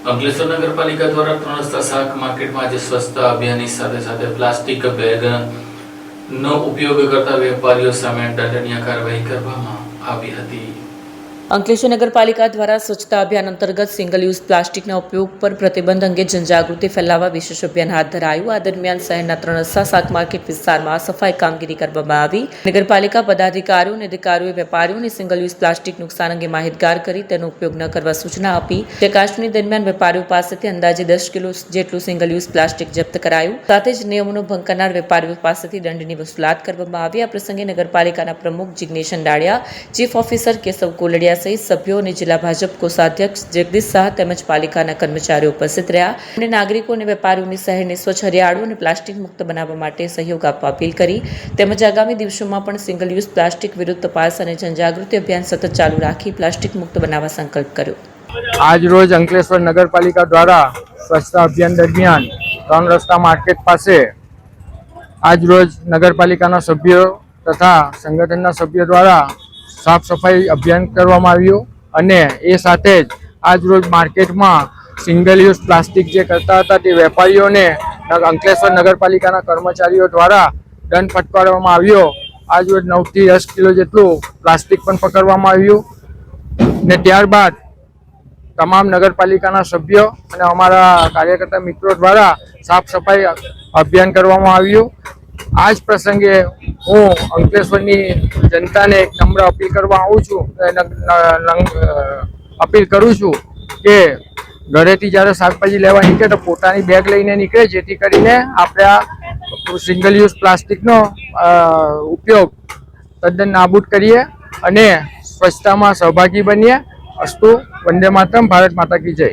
અંકલેશ્વર નગરપાલિકા દ્વારા 3 રસ્તા શાક માર્કેટમાં આજે સ્વચ્છતા અભિયાનની સાથે પ્લાસ્ટિક બેગનો ઉપયોગ કરતા વેપારીઓ સામે દંડનીય કાર્યવાહી કરવામાં આવી હતી। અંકલેશ્વર નગરપાલિકા દ્વારા સ્વચ્છતા અભિયાન અંતર્ગત સિંગલ યુઝ પ્લાસ્ટિકના ઉપયોગ પર પ્રતિબંધ અંગે જનજાગૃતિ ફેલાવવા વિશેષ અભિયાન હાથ ધરાયું। આ દરમિયાન શહેરના 3 રસ્તા શાક માર્કેટ વિસ્તારમાં સફાઈ કામગીરી કરવામાં આવી। નગરપાલિકા પદાધિકારીઓ અને અધિકારીઓએ વેપારીઓને સિંગલ યુઝ પ્લાસ્ટિક નુકસાન અંગે માહિતગાર કરી તેનો ઉપયોગ ન કરવા સૂચના આપી। ચકાસણી દરમિયાન વેપારીઓ પાસેથી અંદાજે 10 કિલો જેટલું સિંગલ યુઝ પ્લાસ્ટિક જપ્ત કરાયું। સાથે જ નિયમોનો ભંગ કરનાર વેપારીઓ પાસેથી દંડની વસૂલાત કરવામાં આવી। આ પ્રસંગે નગરપાલિકાના પ્રમુખ જિગ્નેશ અંડાળિયા, ચીફ ઓફિસર કેશવ કોલડિયા સહિત સભ્યો અને જિલ્લા ભાજપ કોષાધ્યક્ષ જગદીશ શાહ તેમજ પાલિકાના કર્મચારીઓ ઉપસ્થિત રહ્યા અને નાગરિકો અને વેપારીઓને શહેરને સ્વચ્છ, હરિયાળું અને પ્લાસ્ટિક મુક્ત બનાવવા માટે સહયોગ આપવા અપીલ કરી તેમજ આગામી દિવસોમાં પણ સિંગલ યુઝ પ્લાસ્ટિક વિરુદ્ધ તપાસ અને જનજાગૃતિ અભિયાન સતત ચાલુ રાખી પ્લાસ્ટિક મુક્ત બનાવવા સંકલ્પ કર્યો। આજ રોજ અંકલેશ્વર નગરપાલિકા દ્વારા સ્વચ્છતા અભિયાન દરમિયાન 3 રસ્તા માર્કેટ પાસે આજ રોજ નગરપાલિકાના સભ્યો તથા સંગઠનના સભ્યો દ્વારા સાફ સફાઈ અભિયાન કરવામાં આવ્યું અને એ સાથે જ આજ રોજ માર્કેટમાં સિંગલ યુઝ પ્લાસ્ટિક જે કરતા હતા તે વેપારીઓને અંકલેશ્વર નગરપાલિકાના કર્મચારીઓ દ્વારા દંડ ફટકારવામાં આવ્યો। આજ રોજ 9 થી 10 કિલો જેટલું પ્લાસ્ટિક પણ પકડવામાં આવ્યું ને ત્યારબાદ તમામ નગરપાલિકાના સભ્યો અને અમારા કાર્યકર્તા મિત્રો દ્વારા સાફ સફાઈ અભિયાન કરવામાં આવ્યું। આ જ પ્રસંગે હું અંકલેશ્વરની જનતાને એક નમ્ર અપીલ કરવા અપીલ કરું છું કે ઘરેથી જ્યારે શાકભાજી લેવા નીકળે તો પોતાની બેગ લઈને નીકળે, જેથી કરીને આપણે આ સિંગલ યુઝ પ્લાસ્ટિકનો ઉપયોગ તદ્દન નાબૂદ કરીએ અને સ્વચ્છતામાં સહભાગી બનીએ। અસ્તુ, વંદે માતરમ, ભારત માતા કી જય।